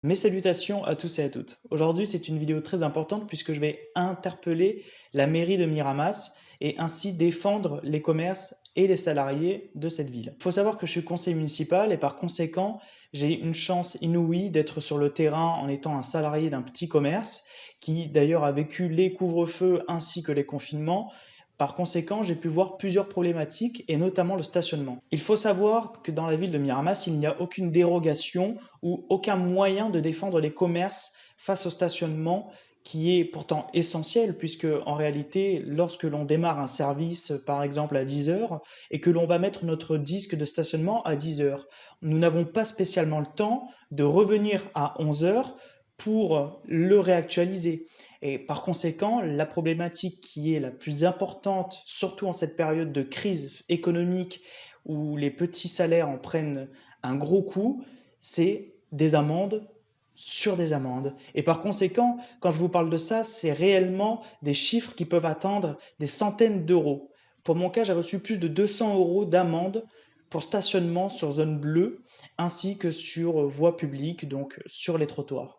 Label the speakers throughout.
Speaker 1: Mes salutations à tous et à toutes. Aujourd'hui, c'est une vidéo très importante puisque je vais interpeller la mairie de Miramas et ainsi défendre les commerces et les salariés de cette ville. Il faut savoir que je suis conseiller municipal et par conséquent, j'ai une chance inouïe d'être sur le terrain en étant un salarié d'un petit commerce qui d'ailleurs a vécu les couvre-feux ainsi que les confinements. Par conséquent, j'ai pu voir plusieurs problématiques et notamment le stationnement. Il faut savoir que dans la ville de Miramas, il n'y a aucune dérogation ou aucun moyen de défendre les commerces face au stationnement qui est pourtant essentiel puisque en réalité, lorsque l'on démarre un service, par exemple à 10 heures, et que l'on va mettre notre disque de stationnement à 10 heures, nous n'avons pas spécialement le temps de revenir à 11 heures pour le réactualiser. Et par conséquent, la problématique qui est la plus importante, surtout en cette période de crise économique où les petits salaires en prennent un gros coup, c'est des amendes sur des amendes. Et par conséquent, quand je vous parle de ça, c'est réellement des chiffres qui peuvent atteindre des centaines d'euros. Pour mon cas, j'ai reçu plus de 200 euros d'amende pour stationnement sur zone bleue, ainsi que sur voie publique, donc sur les trottoirs.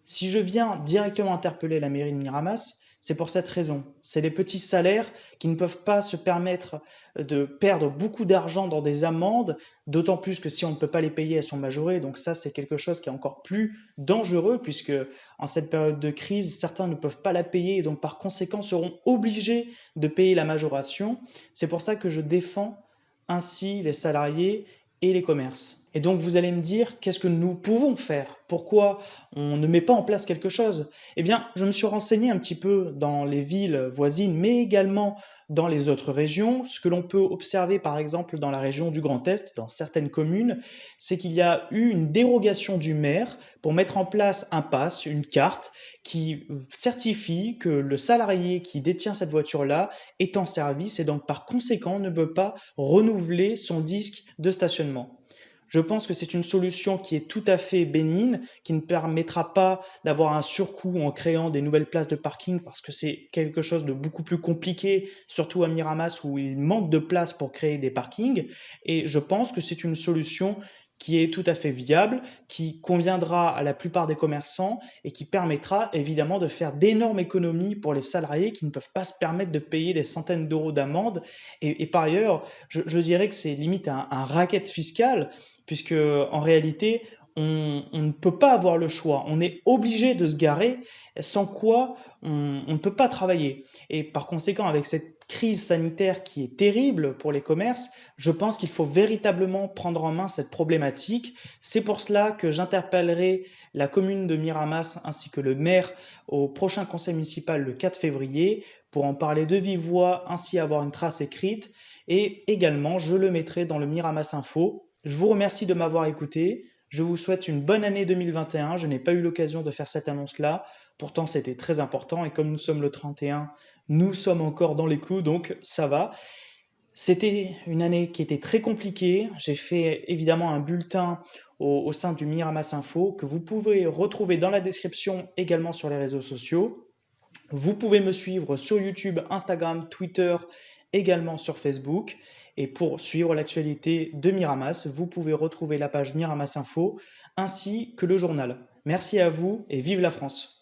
Speaker 1: Si je viens directement interpeller la mairie de Miramas, c'est pour cette raison. C'est les petits salaires qui ne peuvent pas se permettre de perdre beaucoup d'argent dans des amendes, d'autant plus que si on ne peut pas les payer, elles sont majorées. Donc ça, c'est quelque chose qui est encore plus dangereux puisque en cette période de crise, certains ne peuvent pas la payer et donc par conséquent seront obligés de payer la majoration. C'est pour ça que je défends ainsi les salariés et les commerces. Et donc vous allez me dire, qu'est-ce que nous pouvons faire? Pourquoi on ne met pas en place quelque chose? Eh bien, je me suis renseigné un petit peu dans les villes voisines, mais également dans les autres régions. Ce que l'on peut observer, par exemple, dans la région du Grand Est, dans certaines communes, c'est qu'il y a eu une dérogation du maire pour mettre en place un pass, une carte, qui certifie que le salarié qui détient cette voiture-là est en service et donc par conséquent ne peut pas renouveler son disque de stationnement. Je pense que c'est une solution qui est tout à fait bénigne, qui ne permettra pas d'avoir un surcoût en créant des nouvelles places de parking parce que c'est quelque chose de beaucoup plus compliqué, surtout à Miramas où il manque de place pour créer des parkings. Et je pense que c'est une solution qui est tout à fait viable, qui conviendra à la plupart des commerçants et qui permettra évidemment de faire d'énormes économies pour les salariés qui ne peuvent pas se permettre de payer des centaines d'euros d'amende. Et par ailleurs, je dirais que c'est limite un racket fiscal puisque en réalité, on ne peut pas avoir le choix. On est obligé de se garer, sans quoi on ne peut pas travailler. Et par conséquent, avec cette crise sanitaire qui est terrible pour les commerces, je pense qu'il faut véritablement prendre en main cette problématique. C'est pour cela que j'interpellerai la commune de Miramas ainsi que le maire au prochain conseil municipal le 4 février pour en parler de vive voix, ainsi avoir une trace écrite. Et également, je le mettrai dans le Miramas Info. Je vous remercie de m'avoir écouté. Je vous souhaite une bonne année 2021. Je n'ai pas eu l'occasion de faire cette annonce-là. Pourtant, c'était très important. Et comme nous sommes le 31, nous sommes encore dans les clous, donc ça va. C'était une année qui était très compliquée. J'ai fait évidemment un bulletin au sein du Miramas Info que vous pouvez retrouver dans la description également sur les réseaux sociaux. Vous pouvez me suivre sur YouTube, Instagram, Twitter, également sur Facebook. Et pour suivre l'actualité de Miramas, vous pouvez retrouver la page Miramas Info ainsi que le journal. Merci à vous et vive la France!